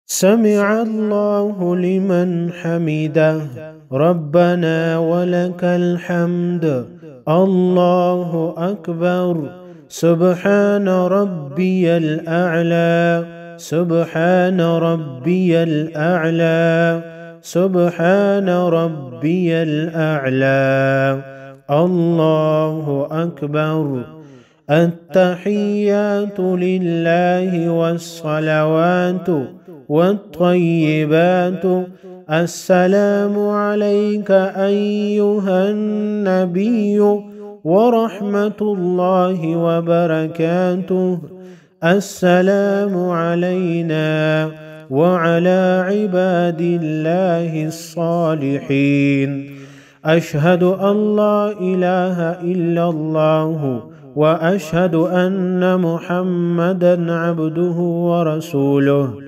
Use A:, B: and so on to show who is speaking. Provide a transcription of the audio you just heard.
A: سمع الله لمن حمده ربنا ولك الحمد الله أكبر سبحان ربي الأعلى سبحان ربي الأعلى سبحان ربي الأعلى الله أكبر التحيات لله والصلوات والطيبات السلام عليك أيها النبي ورحمة الله وبركاته السلام علينا وعلى عباد الله الصالحين أشهد أن لا إله إلا الله وأشهد أن محمدًا عبده ورسوله